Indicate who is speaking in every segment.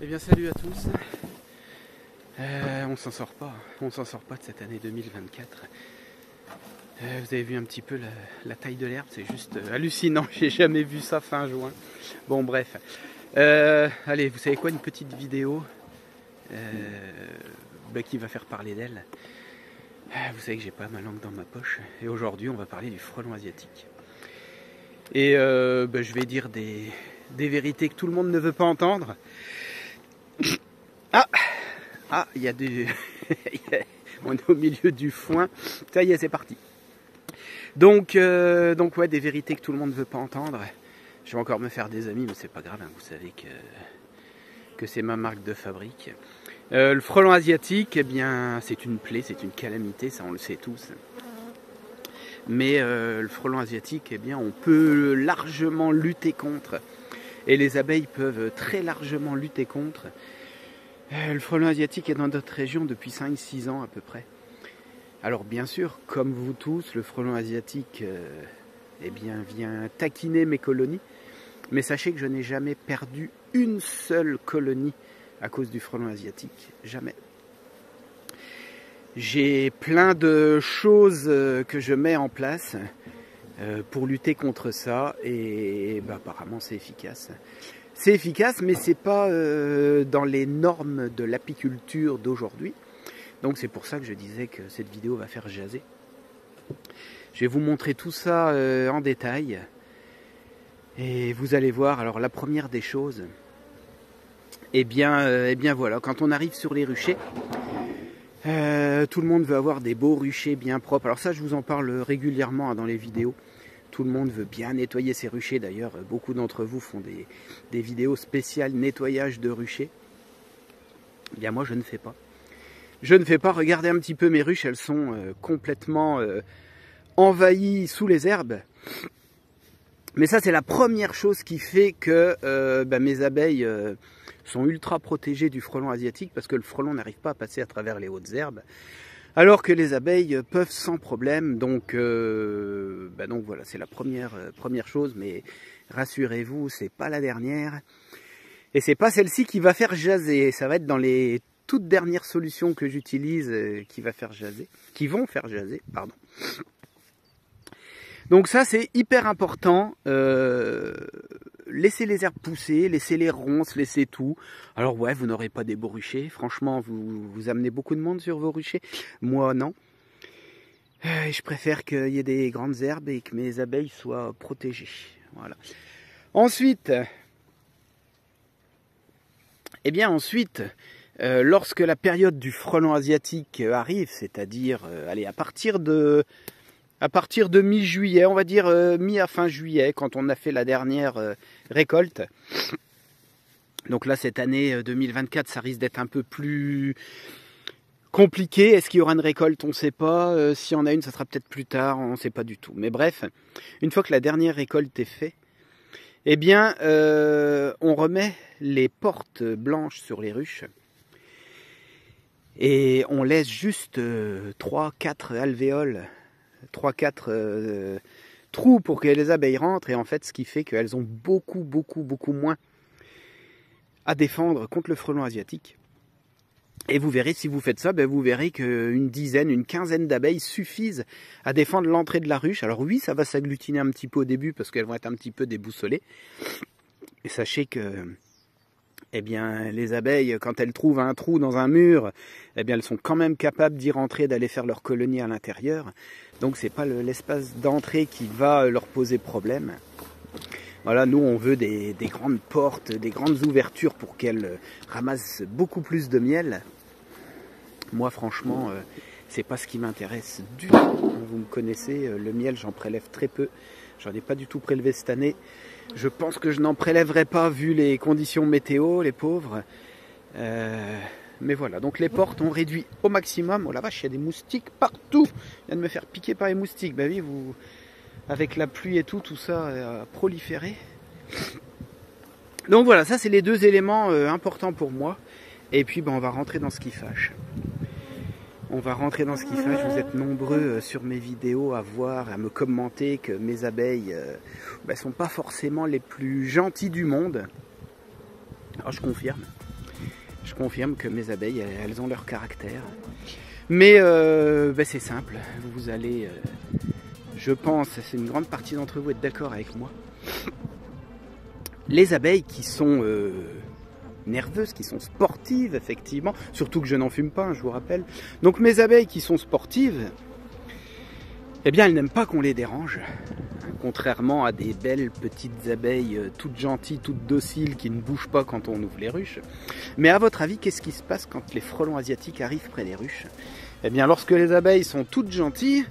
Speaker 1: Eh bien salut à tous. On s'en sort pas de cette année 2024. Vous avez vu un petit peu la taille de l'herbe, c'est juste hallucinant, j'ai jamais vu ça fin juin. Bon bref, allez, vous savez quoi, une petite vidéo qui va faire parler d'elle. Vous savez que j'ai pas ma langue dans ma poche, et aujourd'hui on va parler du frelon asiatique. Et je vais dire des vérités que tout le monde ne veut pas entendre. Il y a des... On est au milieu du foin. Ça y est, c'est parti. Donc ouais, des vérités que tout le monde ne veut pas entendre. Je vais encore me faire des amis, mais c'est pas grave, hein, vous savez que c'est ma marque de fabrique. Le frelon asiatique, eh bien, c'est une plaie, c'est une calamité, ça on le sait tous. Mais le frelon asiatique, eh bien, on peut largement lutter contre. Et les abeilles peuvent très largement lutter contre. Le frelon asiatique est dans notre région depuis 5-6 ans à peu près. Alors bien sûr, comme vous tous, le frelon asiatique vient taquiner mes colonies. Mais sachez que je n'ai jamais perdu une seule colonie à cause du frelon asiatique. Jamais. J'ai plein de choses que je mets en place pour lutter contre ça. Et apparemment c'est efficace. C'est efficace, mais c'est pas dans les normes de l'apiculture d'aujourd'hui. Donc c'est pour ça que je disais que cette vidéo va faire jaser. Je vais vous montrer tout ça en détail. Et vous allez voir, alors la première des choses, eh bien voilà, quand on arrive sur les ruchers, tout le monde veut avoir des beaux ruchers bien propres. Alors ça, je vous en parle régulièrement dans les vidéos. Tout le monde veut bien nettoyer ses ruchers. D'ailleurs, beaucoup d'entre vous font des vidéos spéciales nettoyage de ruchers. Eh bien, moi, je ne fais pas. Je ne fais pas. Regardez un petit peu mes ruches. Elles sont complètement envahies sous les herbes. Mais ça, c'est la première chose qui fait que mes abeilles sont ultra protégées du frelon asiatique parce que le frelon n'arrive pas à passer à travers les hautes herbes. Alors que les abeilles peuvent sans problème, donc voilà, c'est la première chose, mais rassurez-vous, c'est pas la dernière. Et c'est pas celle-ci qui va faire jaser, ça va être dans les toutes dernières solutions que j'utilise qui vont faire jaser, pardon. Donc ça c'est hyper important, laissez les herbes pousser, laissez les ronces, laissez tout. Alors ouais, vous n'aurez pas des beaux ruchers, franchement vous amenez beaucoup de monde sur vos ruchers, moi non. Je préfère qu'il y ait des grandes herbes et que mes abeilles soient protégées, voilà. Ensuite, lorsque la période du frelon asiatique arrive, c'est-à-dire à partir de mi-juillet, on va dire mi à fin juillet, quand on a fait la dernière récolte. Donc là, cette année 2024, ça risque d'être un peu plus compliqué. Est-ce qu'il y aura une récolte? On ne sait pas. S'il y en a une, ça sera peut-être plus tard. On ne sait pas du tout. Mais bref, une fois que la dernière récolte est faite, eh bien, on remet les portes blanches sur les ruches. Et on laisse juste 3-4 alvéoles. 3-4 trous pour que les abeilles rentrent, et en fait ce qui fait qu'elles ont beaucoup moins à défendre contre le frelon asiatique. Et vous verrez, si vous faites ça, vous verrez qu'une dizaine, une quinzaine d'abeilles suffisent à défendre l'entrée de la ruche. Alors oui, ça va s'agglutiner un petit peu au début parce qu'elles vont être un petit peu déboussolées. Et sachez que les abeilles, quand elles trouvent un trou dans un mur, elles sont quand même capables d'y rentrer, d'aller faire leur colonie à l'intérieur. Donc c'est pas l'espace d'entrée qui va leur poser problème. Voilà, nous on veut des grandes portes, des grandes ouvertures pour qu'elles ramassent beaucoup plus de miel. Moi franchement, c'est pas ce qui m'intéresse du tout. Vous me connaissez, le miel j'en prélève très peu. J'en ai pas du tout prélevé cette année. Je pense que je n'en prélèverai pas vu les conditions météo, les pauvres. Mais voilà, donc les portes on réduit au maximum. Oh la vache, il y a des moustiques partout. Je viens de me faire piquer par les moustiques. Bah oui, avec la pluie et tout ça a proliféré. Donc voilà, ça c'est les deux éléments importants pour moi. Et puis on va rentrer dans ce qui fâche. Vous êtes nombreux sur mes vidéos à voir, à me commenter que mes abeilles sont pas forcément les plus gentilles du monde. Alors je confirme. Je confirme que mes abeilles, elles ont leur caractère. Mais c'est simple, vous allez, je pense, c'est une grande partie d'entre vous être d'accord avec moi. Les abeilles qui sont nerveuses, qui sont sportives, effectivement, surtout que je n'en fume pas, hein, je vous rappelle. Donc mes abeilles qui sont sportives, eh bien elles n'aiment pas qu'on les dérange. Contrairement à des belles petites abeilles toutes gentilles, toutes dociles, qui ne bougent pas quand on ouvre les ruches. Mais à votre avis, qu'est-ce qui se passe quand les frelons asiatiques arrivent près des ruches? Eh bien, lorsque les abeilles sont toutes gentilles,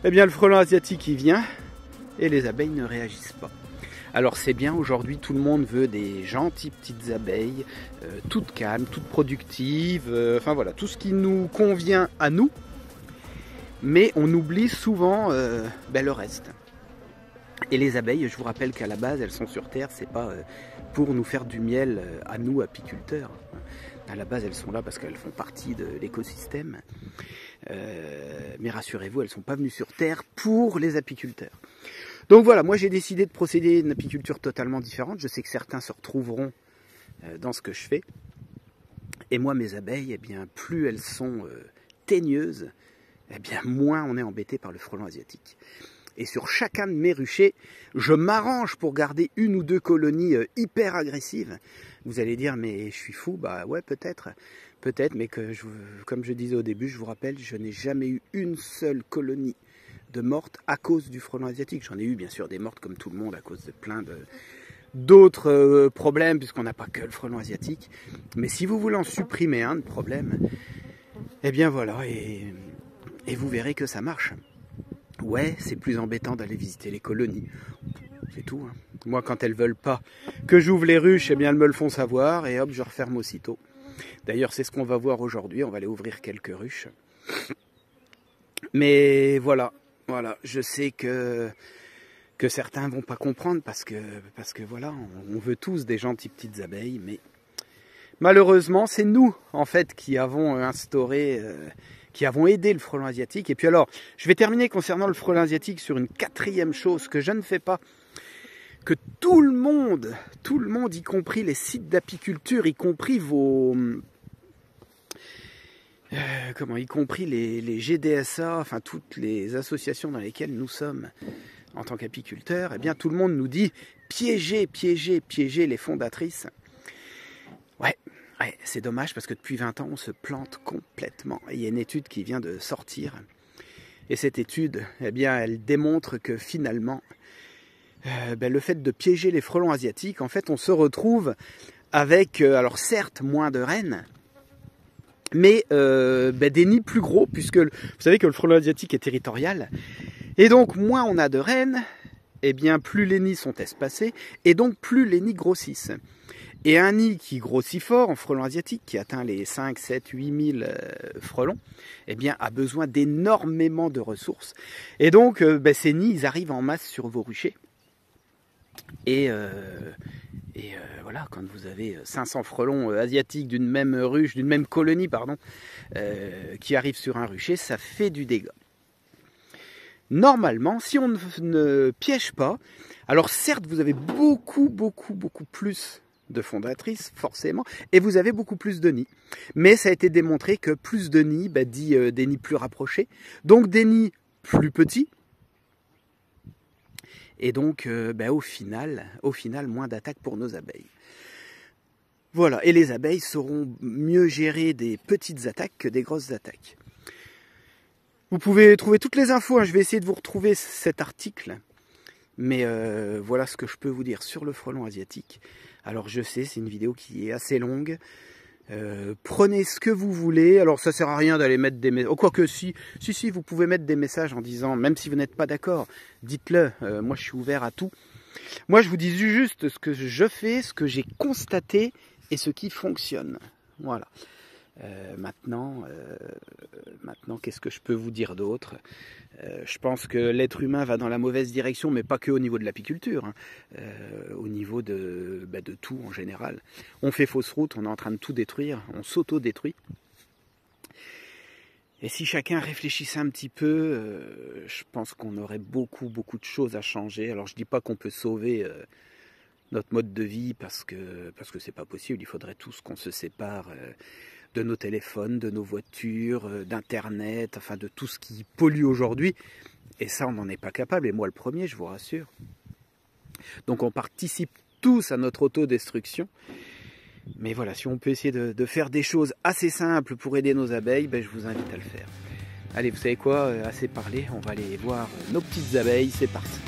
Speaker 1: eh bien le frelon asiatique il vient et les abeilles ne réagissent pas. Alors c'est bien, aujourd'hui tout le monde veut des gentilles petites abeilles, toutes calmes, toutes productives, enfin voilà, tout ce qui nous convient à nous, mais on oublie souvent le reste. Et les abeilles, je vous rappelle qu'à la base, elles sont sur Terre, c'est pas pour nous faire du miel à nous, apiculteurs. À la base, elles sont là parce qu'elles font partie de l'écosystème. Mais rassurez-vous, elles ne sont pas venues sur Terre pour les apiculteurs. Donc voilà, moi j'ai décidé de procéder à une apiculture totalement différente. Je sais que certains se retrouveront dans ce que je fais. Et moi, mes abeilles, eh bien, plus elles sont teigneuses, eh bien, moins on est embêté par le frelon asiatique. Et sur chacun de mes ruchers, je m'arrange pour garder une ou deux colonies hyper agressives. Vous allez dire, mais je suis fou. Bah ouais, peut-être, mais comme je disais au début, je vous rappelle, je n'ai jamais eu une seule colonie de mortes à cause du frelon asiatique. J'en ai eu bien sûr des mortes comme tout le monde à cause de plein d'autres problèmes, puisqu'on n'a pas que le frelon asiatique. Mais si vous voulez en supprimer un de problème, eh bien voilà, et vous verrez que ça marche. Ouais, c'est plus embêtant d'aller visiter les colonies. C'est tout. Hein. Moi, quand elles veulent pas que j'ouvre les ruches, eh bien, elles me le font savoir et hop, je referme aussitôt. D'ailleurs, c'est ce qu'on va voir aujourd'hui. On va aller ouvrir quelques ruches. Mais voilà, je sais que certains vont pas comprendre parce que voilà, on veut tous des gentilles petites abeilles, mais malheureusement, c'est nous, en fait, qui avons instauré... qui avons aidé le frelon asiatique. Et puis alors, je vais terminer concernant le frelon asiatique sur une quatrième chose que je ne fais pas, que tout le monde, y compris les sites d'apiculture, y compris y compris les GDSA, enfin toutes les associations dans lesquelles nous sommes en tant qu'apiculteurs, eh bien tout le monde nous dit piéger les fondatrices. Ouais, c'est dommage parce que depuis 20 ans, on se plante complètement. Il y a une étude qui vient de sortir. Et cette étude, eh bien, elle démontre que finalement, le fait de piéger les frelons asiatiques, en fait, on se retrouve avec, alors certes, moins de reines, mais des nids plus gros, puisque vous savez que le frelon asiatique est territorial. Et donc, moins on a de reines, eh bien, plus les nids sont espacés, et donc plus les nids grossissent. Et un nid qui grossit fort en frelon asiatique, qui atteint les 5, 7, 8 000 frelons, eh bien, a besoin d'énormément de ressources. Et donc, ces nids, ils arrivent en masse sur vos ruchers. Et voilà, quand vous avez 500 frelons asiatiques d'une même ruche, d'une même colonie, qui arrivent sur un rucher, ça fait du dégât. Normalement, si on ne piège pas, alors certes, vous avez beaucoup plus de fondatrices, forcément, et vous avez beaucoup plus de nids. Mais ça a été démontré que plus de nids dit des nids plus rapprochés, donc des nids plus petits, et donc au final, moins d'attaques pour nos abeilles. Voilà, et les abeilles sauront mieux gérer des petites attaques que des grosses attaques. Vous pouvez trouver toutes les infos, hein. Je vais essayer de vous retrouver cet article. Mais voilà ce que je peux vous dire sur le frelon asiatique. Alors je sais, c'est une vidéo qui est assez longue. Prenez ce que vous voulez. Alors ça sert à rien d'aller mettre des messages. Oh, quoique si, vous pouvez mettre des messages en disant, même si vous n'êtes pas d'accord, dites-le. Moi je suis ouvert à tout. Moi je vous dis juste ce que je fais, ce que j'ai constaté et ce qui fonctionne. Voilà. Maintenant, qu'est-ce que je peux vous dire d'autre? Je pense que l'être humain va dans la mauvaise direction, mais pas que au niveau de l'apiculture, hein. Au niveau de tout en général. On fait fausse route, on est en train de tout détruire, on s'auto-détruit. Et si chacun réfléchissait un petit peu, je pense qu'on aurait beaucoup de choses à changer. Alors je dis pas qu'on peut sauver notre mode de vie parce que c'est pas possible. Il faudrait tous qu'on se sépare de nos téléphones, de nos voitures, d'internet, enfin de tout ce qui pollue aujourd'hui. Et ça, on n'en est pas capable, et moi le premier, je vous rassure. Donc on participe tous à notre autodestruction. Mais voilà, si on peut essayer de faire des choses assez simples pour aider nos abeilles, ben, je vous invite à le faire. Allez, vous savez quoi, assez parlé, on va aller voir nos petites abeilles, c'est parti.